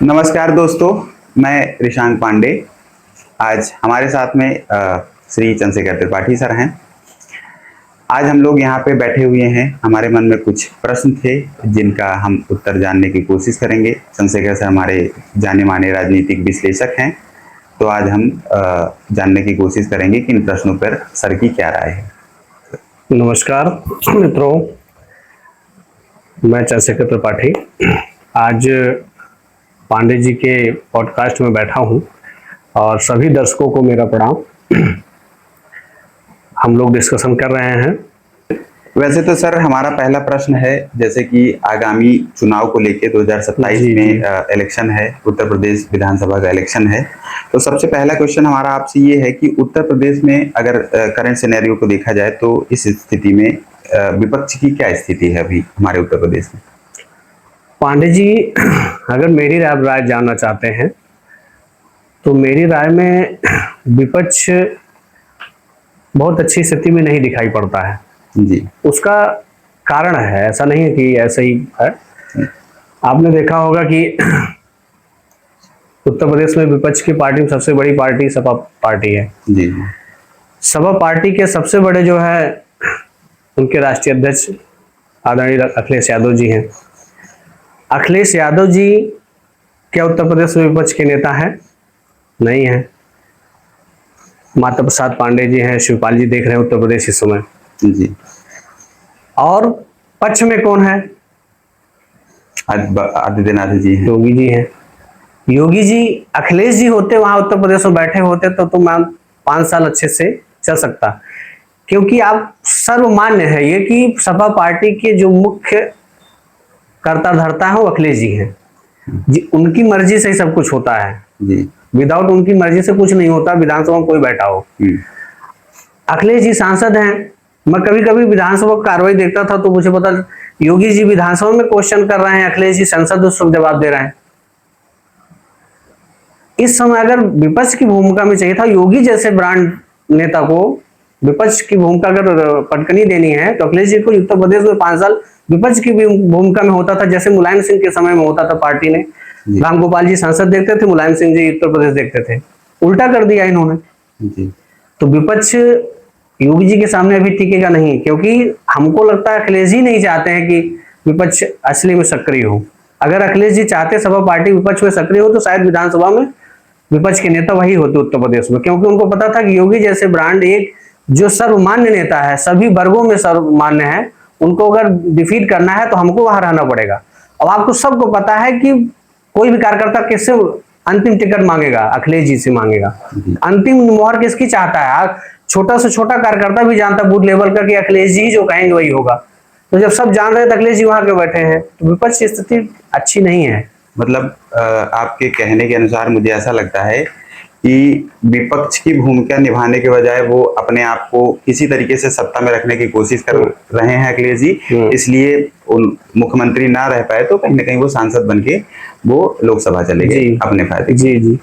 नमस्कार दोस्तों, मैं ऋषांक पांडे। आज हमारे साथ में श्री चंद्रशेखर त्रिपाठी सर हैं। आज हम लोग यहाँ पे बैठे हुए हैं, हमारे मन में कुछ प्रश्न थे जिनका हम उत्तर जानने की कोशिश करेंगे। चंद्रशेखर सर हमारे जाने माने राजनीतिक विश्लेषक हैं, तो आज हम जानने की कोशिश करेंगे कि इन प्रश्नों पर सर की क्या राय है। नमस्कार मित्रों, मैं चंद्रशेखर त्रिपाठी आज पांडे जी के पॉडकास्ट में बैठा हूं और सभी दर्शकों को मेरा प्रणाम। हम लोग डिस्कशन कर रहे हैं। वैसे तो सर हमारा पहला प्रश्न है, जैसे कि आगामी चुनाव को लेके 2027 में इलेक्शन है, उत्तर प्रदेश विधानसभा का इलेक्शन है। तो सबसे पहला क्वेश्चन हमारा आपसे ये है कि उत्तर प्रदेश में अगर करंट सिनेरियो को देखा जाए तो इस स्थिति में विपक्ष की क्या स्थिति है अभी हमारे उत्तर प्रदेश में? पांडे जी, अगर मेरी राय जानना चाहते हैं तो मेरी राय में विपक्ष बहुत अच्छी स्थिति में नहीं दिखाई पड़ता है जी। उसका कारण है, ऐसा नहीं है कि ऐसा ही है। आपने देखा होगा कि उत्तर प्रदेश में विपक्ष की पार्टी में सबसे बड़ी पार्टी सपा पार्टी है जी। सपा पार्टी के सबसे बड़े जो है उनके राष्ट्रीय अध्यक्ष आदरणीय अखिलेश यादव जी हैं। अखिलेश यादव जी क्या उत्तर प्रदेश में विपक्ष के नेता हैं? नहीं है। माता प्रसाद पांडे जी हैं, शिवपाल जी देख रहे हैं उत्तर प्रदेश इस समय जी। और पक्ष में कौन है? आदित्यनाथ जी हैं, योगी जी हैं। योगी जी, अखिलेश जी होते वहां उत्तर प्रदेश में बैठे होते तो मैं 5 साल अच्छे से चल सकता, क्योंकि आप सर्वमान्य है ये कि सपा पार्टी के जो मुख्य कर्ता धर्ता है वो अखिलेश जी हैं जी। उनकी मर्जी से ही सब कुछ होता है जी। विदाउट उनकी मर्जी से कुछ नहीं होता, विधानसभा में कोई बैठा हो। अखिलेश जी सांसद हैं। मैं कभी कभी विधानसभा कार्रवाई देखता था तो मुझे पता योगी जी विधानसभा में क्वेश्चन कर रहे हैं, अखिलेश जी संसद उस वक्त जवाब दे रहे हैं। इस समय अगर विपक्ष की भूमिका में चाहिए था योगी जैसे ब्रांड नेता को विपक्ष की भूमिका अगर पटकनी देनी है तो अखिलेश जी को उत्तर प्रदेश में 5 साल विपक्ष की भूमिका में होता था, जैसे मुलायम सिंह के समय में होता था। पार्टी ने राम गोपाल जी संसद देखते थे, मुलायम सिंह जी उत्तर प्रदेश देखते थे। उल्टा कर दिया इन्होंने जी। तो विपक्ष योगी जी के सामने अभी टिकेगा नहीं, क्योंकि हमको लगता है अखिलेश जी नहीं चाहते हैं कि विपक्ष असली में सक्रिय हो। अगर अखिलेश जी चाहते सपा पार्टी विपक्ष में सक्रिय हो तो शायद विधानसभा में विपक्ष के नेता वही होते उत्तर प्रदेश में, क्योंकि उनको पता था कि योगी जैसे ब्रांड एक जो सर्वमान्य नेता है, सभी वर्गों में सर्वमान्य है, उनको अगर डिफीट करना है तो हमको वहां रहना पड़ेगा। अब आपको सबको पता है कि कोई भी कार्यकर्ता किससे अंतिम टिकट मांगेगा? अखिलेश जी से मांगेगा। अंतिम मोहर किसकी चाहता है? छोटा से छोटा कार्यकर्ता भी जानता बूथ लेवल का कि अखिलेश जी जो कहेंगे वही होगा। तो जब सब जान रहे हैं तो अखिलेश जी वहां के बैठे हैं, तो विपक्ष की स्थिति अच्छी नहीं है। मतलब आपके कहने के अनुसार मुझे ऐसा लगता है कि विपक्ष की भूमिका निभाने के बजाय वो अपने आप को किसी तरीके से सत्ता में रखने की कोशिश कर रहे हैं अखिलेश जी, इसलिए मुख्यमंत्री ना रह पाए तो कहीं ना कहीं वो सांसद बन के वो लोकसभा चले गए अपने फायदे। जी जी।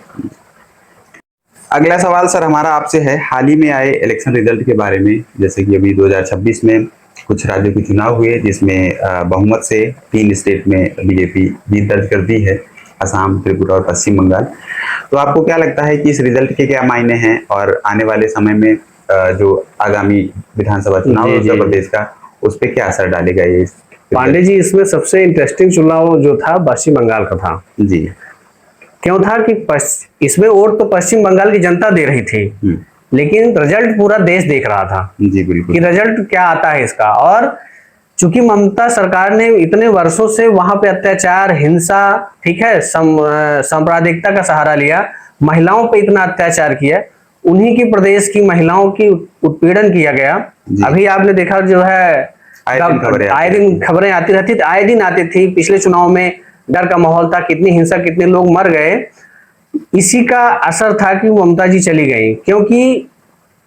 अगला सवाल सर हमारा आपसे है, हाल ही में आए इलेक्शन रिजल्ट के बारे में। जैसे कि अभी 2026 में कुछ राज्यों के चुनाव हुए जिसमें बहुमत से 3 स्टेट में बीजेपी जीत दर्ज कर दी है, असम, त्रिपुरा और पश्चिम बंगाल। तो आपको क्या लगता है कि इस रिजल्ट के क्या मायने हैं और आने वाले समय में जो आगामी विधानसभा चुनाव है उत्तर प्रदेश का, उस पर क्या असर डालेगा ये? पांडे जी, इसमें सबसे इंटरेस्टिंग चुनाव जो था पश्चिम बंगाल का था जी। क्यों था कि इसमें वोट तो पश्चिम बंगाल की जनता दे रही थी, लेकिन रिजल्ट पूरा देश देख रहा था जी। बिल्कुल, कि रिजल्ट क्या आता है इसका। और चूंकि ममता सरकार ने इतने वर्षों से वहां पे अत्याचार, हिंसा, ठीक है, सांप्रदायिकता का सहारा लिया, महिलाओं पे इतना अत्याचार किया, उन्हीं की प्रदेश की महिलाओं की उत्पीड़न किया गया। अभी आपने देखा जो है आए दिन खबरें आती रहती, आए दिन आती थी। पिछले चुनाव में डर का माहौल था, कितनी हिंसा, कितने लोग मर गए। इसी का असर था कि ममता जी चली गई, क्योंकि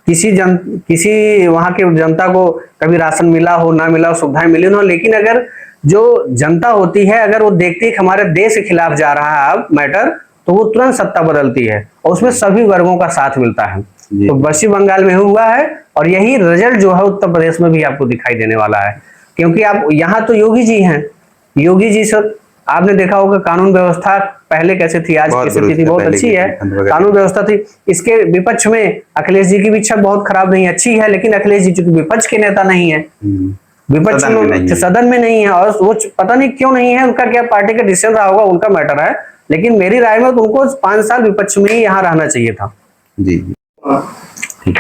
किसी वहां के जनता को कभी राशन मिला हो ना मिला हो, सुविधाएं मिली हो, लेकिन अगर जो जनता होती है अगर वो देखती है कि हमारे देश के खिलाफ जा रहा है अब मैटर, तो वो तुरंत सत्ता बदलती है और उसमें सभी वर्गों का साथ मिलता है। तो पश्चिम बंगाल में हुआ है और यही रिजल्ट जो है उत्तर प्रदेश में भी आपको दिखाई देने वाला है, क्योंकि आप यहाँ तो योगी जी हैं, योगी जी सर आपने देखा होगा कानून व्यवस्था पहले कैसे थी, आज कैसे थी, बहुत अच्छी है कानून व्यवस्था थी। इसके विपक्ष में अखिलेश जी की भी छवि बहुत खराब नहीं, अच्छी है, लेकिन अखिलेश जी चूंकि विपक्ष के नेता नहीं है, विपक्ष में सदन में नहीं है, और वो पता नहीं क्यों नहीं है, उनका क्या पार्टी का डिसीजन रहा होगा, उनका मैटर है, लेकिन मेरी राय में तो उनको 5 साल विपक्ष में ही यहाँ रहना चाहिए था। जी ठीक।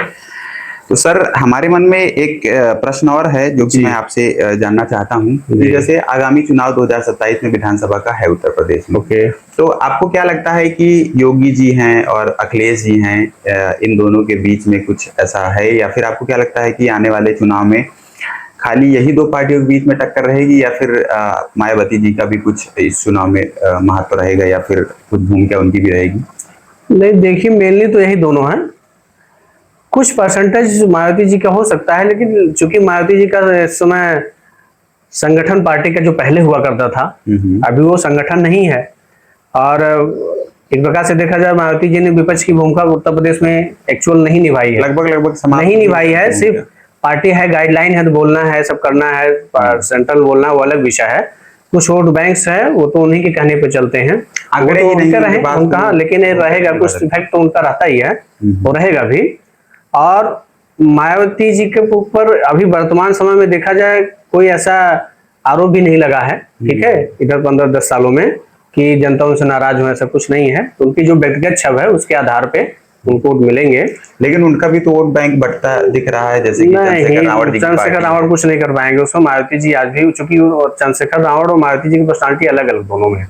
तो सर हमारे मन में एक प्रश्न और है जो कि मैं आपसे जानना चाहता हूँ कि जैसे आगामी चुनाव 2027 में विधानसभा का है उत्तर प्रदेश में, तो आपको क्या लगता है कि योगी जी हैं और अखिलेश जी हैं, इन दोनों के बीच में कुछ ऐसा है, या फिर आपको क्या लगता है कि आने वाले चुनाव में खाली यही दो पार्टियों के बीच में टक्कर रहेगी, या फिर मायावती जी का भी कुछ इस चुनाव में महत्व रहेगा, या फिर कुछ भूमिका उनकी भी रहेगी? नहीं, देखिए मेनली तो यही दोनों हैं, कुछ परसेंटेज मायावती जी का हो सकता है, लेकिन चूंकि मायावती जी का इस समय संगठन पार्टी का जो पहले हुआ करता था, अभी वो संगठन नहीं है, और एक प्रकार से देखा जाए मायावती जी ने विपक्ष की भूमिका उत्तर प्रदेश में एक्चुअल नहीं निभाई है, लगभग नहीं निभाई है। सिर्फ पार्टी है, गाइडलाइन है, तो बोलना है, सब करना है, सेंट्रल बोलना वो अलग विषय है। कुछ वोट बैंक्स है वो तो उन्हीं के कहने पे चलते हैं, आंकड़े तो उनके रहे उनका, लेकिन रहेगा कुछ इफेक्ट तो उनका रहता ही है, वो रहेगा भी। और मायावती जी के ऊपर अभी वर्तमान समय में देखा जाए कोई ऐसा आरोप भी नहीं लगा है, ठीक है, इधर 15-10 सालों में कि जनता उनसे नाराज हो, ऐसा कुछ नहीं है। तो उनकी जो व्यक्तिगत छवि है उसके आधार पे उनको वोट मिलेंगे, लेकिन उनका भी तो वोट बैंक बढ़ता दिख रहा है, जैसे कि चंद्रशेखर रावण कुछ नहीं कर पाएंगे उसको। मायावती जी आज भी, चूंकि चंद्रशेखर रावण और मायावती जी की पर्सनालिटी अलग अलग दोनों में है।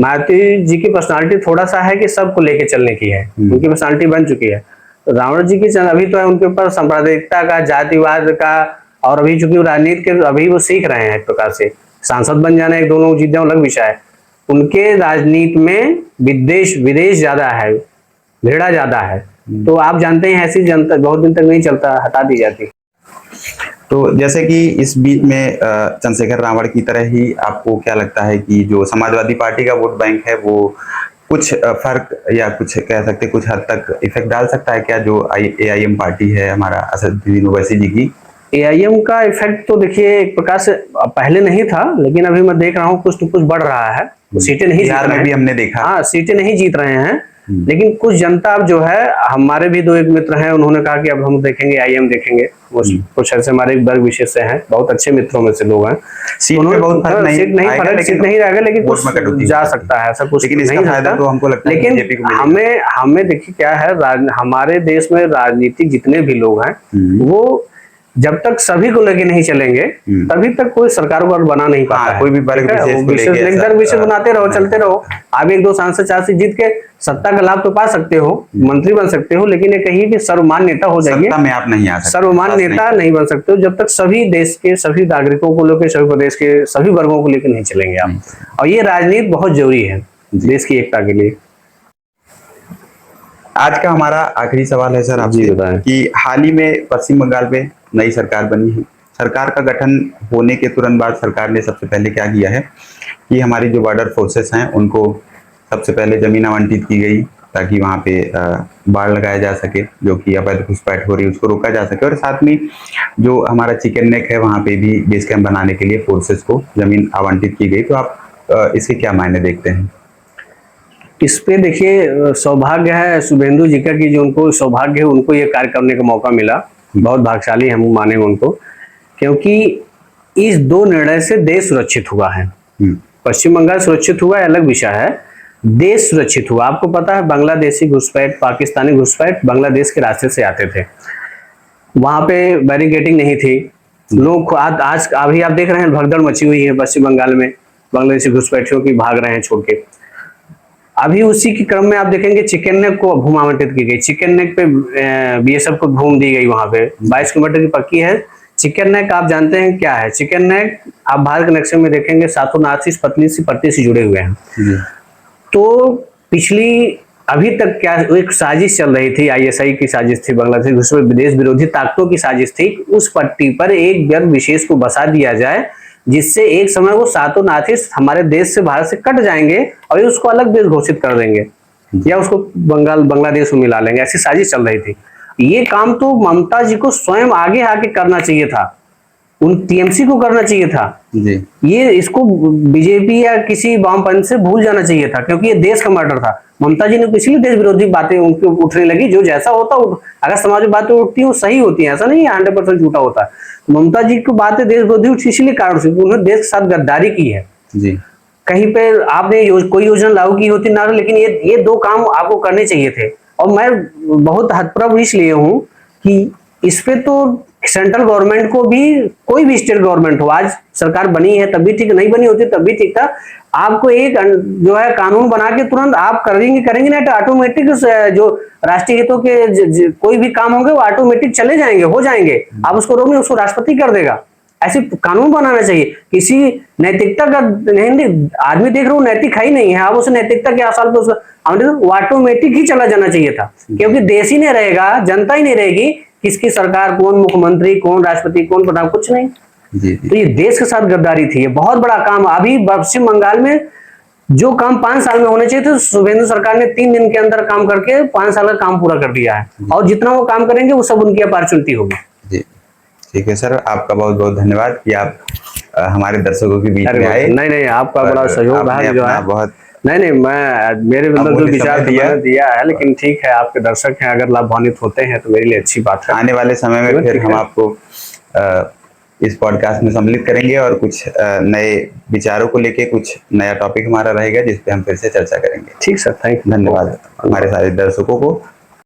मायावती जी की पर्सनालिटी थोड़ा सा है कि सबको लेके चलने की है, उनकी पर्सनालिटी बन चुकी है। तो रावण जी की अभी तो है उनके ऊपर सांप्रदायिकता का, जातिवाद का, और अभी चूंकि राजनीति के अभी वो सीख रहे हैं, एक प्रकार से सांसद बन जाना एक दोनों चीजें अलग विषय है। उनके राजनीति में विदेश ज्यादा है, भेड़ा ज्यादा है, तो आप जानते हैं ऐसी जनता बहुत दिन तक नहीं चलता, हटा दी जाती। तो जैसे कि इस बीच में चंद्रशेखर रावण की तरह ही आपको क्या लगता है कि जो समाजवादी पार्टी का वोट बैंक है वो कुछ फर्क, या कुछ कह सकते कुछ हद तक इफेक्ट डाल सकता है क्या, जो AIM पार्टी है हमारा असदुद्दीन ओवैसी जी की? AIM का इफेक्ट तो देखिए एक प्रकार से पहले नहीं था, लेकिन अभी मैं देख रहा हूँ कुछ तो कुछ बढ़ रहा है। सीटें नहीं जीत रहे हैं, भी हमने देखा, हाँ सीटें नहीं जीत रहे हैं, लेकिन कुछ जनता अब जो है, हमारे भी 2 एक मित्र हैं, उन्होंने कहा कि अब हम देखेंगे AIM देखेंगे, कुछ ऐसे हमारे वर्ग विशेष से हैं, बहुत अच्छे मित्रों में से लोग हैं। सीट नहीं रहेगा, लेकिन कुछ जा सकता है, ऐसा कुछ नहीं सकता, तो हमको लगता है। लेकिन हमें देखिए क्या है, हमारे देश में राजनीतिक जितने भी लोग हैं वो जब तक सभी को लेके नहीं चलेंगे तभी तक कोई सरकार को बना नहीं पाता है। कोई भी वर्ग विशेष बनाते रहो, चलते रहो। आप 1-2 सांसद 4 से जीत के सत्ता का लाभ तो पा सकते हो, मंत्री बन सकते हो, लेकिन ये कहीं भी सर्वमान्य नेता हो जाइए, सत्ता में आप नहीं आ सकते, सर्वमान्य नेता नहीं बन सकते हो जब तक सभी देश के सभी नागरिकों को लेकर, सभी प्रदेश के सभी वर्गों को लेकर नहीं चलेंगे आप। और ये राजनीति बहुत जरूरी है देश की एकता के लिए। आज का हमारा आखिरी सवाल है सर आपसे कि हाल ही में पश्चिम बंगाल में नई सरकार बनी है। सरकार का गठन होने के तुरंत बाद सरकार ने सबसे पहले क्या किया है कि हमारी जो बॉर्डर फोर्सेस हैं उनको सबसे पहले जमीन आवंटित की गई ताकि वहाँ पे बाड़ लगाया जा सके, जो कि अवैध घुसपैठ हो रही है उसको रोका जा सके, और साथ में जो हमारा चिकन नेक है वहाँ पे भी बेस कैंप बनाने के लिए फोर्सेस को जमीन आवंटित की गई। तो आप इसके क्या मायने देखते हैं? इस पे देखिए सौभाग्य है शुभेंदु जी का कि जो उनको सौभाग्य है, उनको ये कार्य करने का मौका मिला, बहुत भाग्यशाली हम मानेंगे उनको, क्योंकि इस 2 निर्णय से देश सुरक्षित हुआ है। पश्चिम बंगाल सुरक्षित हुआ है अलग विषय है, देश सुरक्षित हुआ। आपको पता है बांग्लादेशी घुसपैठ, पाकिस्तानी घुसपैठ बांग्लादेश के रास्ते से आते थे, वहां पे बैरिकेडिंग नहीं थी, लोग आज अभी आप देख रहे हैं भगदड़ मची हुई है पश्चिम बंगाल में, बांग्लादेशी घुसपैठियों की भाग रहे हैं छोड़ के। अभी उसी के क्रम में आप देखेंगे चिकन नेक को भूमि आवंटित की गई, चिकन नेक पे BSF को भूमि दी गई, वहां पे 22 किलोमीटर की पक्की है। चिकन नेक आप जानते हैं क्या है? चिकन नेक आप भारत के नक्शे में देखेंगे सातों नासिस पतली सी पट्टी से जुड़े हुए हैं। तो पिछली अभी तक क्या एक साजिश चल रही थी, ISI की साजिश थी, बांग्लादेश घुसपैठ विदेश विरोधी ताकतों की साजिश थी, उस पट्टी पर एक वर्ग विशेष को बसा दिया जाए जिससे एक समय वो सातों नाथिस हमारे देश से, भारत से कट जाएंगे और उसको अलग देश घोषित कर देंगे या उसको बांग्लादेश में मिला लेंगे, ऐसी साजिश चल रही थी। ये काम तो ममता जी को स्वयं आगे आके करना चाहिए था, उन टीएमसी को करना चाहिए था। जी ये इसको बीजेपी या किसी वामपंथ से भूल जाना चाहिए था, क्योंकि ये देश का मर्डर था। ममता जी ने इसलिए देश विरोधी बातें उनके उठने लगी। जो जैसा होता अगर समाज में बातें उठती हैं वो सही होती हैं, ऐसा नहीं है 100% झूठा होता है। ममता जी की बातें देश विरोधी उठी इसीलिए कारण से उन्होंने देश के साथ गद्दारी की है। जी कहीं पे आपने कोई योजना लागू की होती ना, लेकिन ये दो काम आपको करने चाहिए थे। और मैं बहुत हतप्रभ इसलिए हूं कि इस पे तो सेंट्रल गवर्नमेंट को भी, कोई भी स्टेट गवर्नमेंट हो, आज सरकार बनी है तब भी ठीक, नहीं बनी होती तब भी ठीक था। आपको एक जो है कानून बना के तुरंत आप करेंगे ना तो ऑटोमेटिक जो राष्ट्रीय हितों के कोई भी काम होंगे वो ऑटोमेटिक चले जाएंगे, हो जाएंगे। आप उसको रोक नहीं, उसको राष्ट्रपति कर देगा। ऐसे कानून बनाना चाहिए। किसी नैतिकता का नहीं, आदमी देख रहे हो नैतिक है ही नहीं है, आप उसे नैतिकता के आसार पर ऑटोमेटिक ही चला जाना चाहिए था। क्योंकि देश ही नहीं रहेगा, जनता ही नहीं रहेगी, किसकी सरकार, कौन मुख्यमंत्री, कौन राष्ट्रपति, कौन प्रधान, कुछ नहीं। जी तो ये देश के साथ गद्दारी थी। ये बहुत बड़ा काम। अभी पश्चिम बंगाल में जो काम 5 साल में होने चाहिए थे, शुभेंदु सरकार ने 3 दिन के अंदर काम करके 5 साल का काम पूरा कर दिया है। और जितना वो काम करेंगे वो सब उनकी अपॉर्चुनिटी होगी। जी ठीक है सर, आपका बहुत बहुत धन्यवाद कि आप हमारे दर्शकों के बीच में आए। नहीं, आपका बड़ा सहयोग रहा जो है। बहुत नहीं, मैं मेरे अंदर जो विचार दिया है, लेकिन ठीक है, आपके दर्शक हैं, अगर लाभान्वित होते हैं तो मेरे लिए अच्छी बात है। आने वाले समय में फिर हम आपको इस पॉडकास्ट में सम्मिलित करेंगे और कुछ नए विचारों को लेके कुछ नया टॉपिक हमारा रहेगा जिस पे हम फिर से चर्चा करेंगे। ठीक सर, थैंक यू, धन्यवाद हमारे सारे दर्शकों को।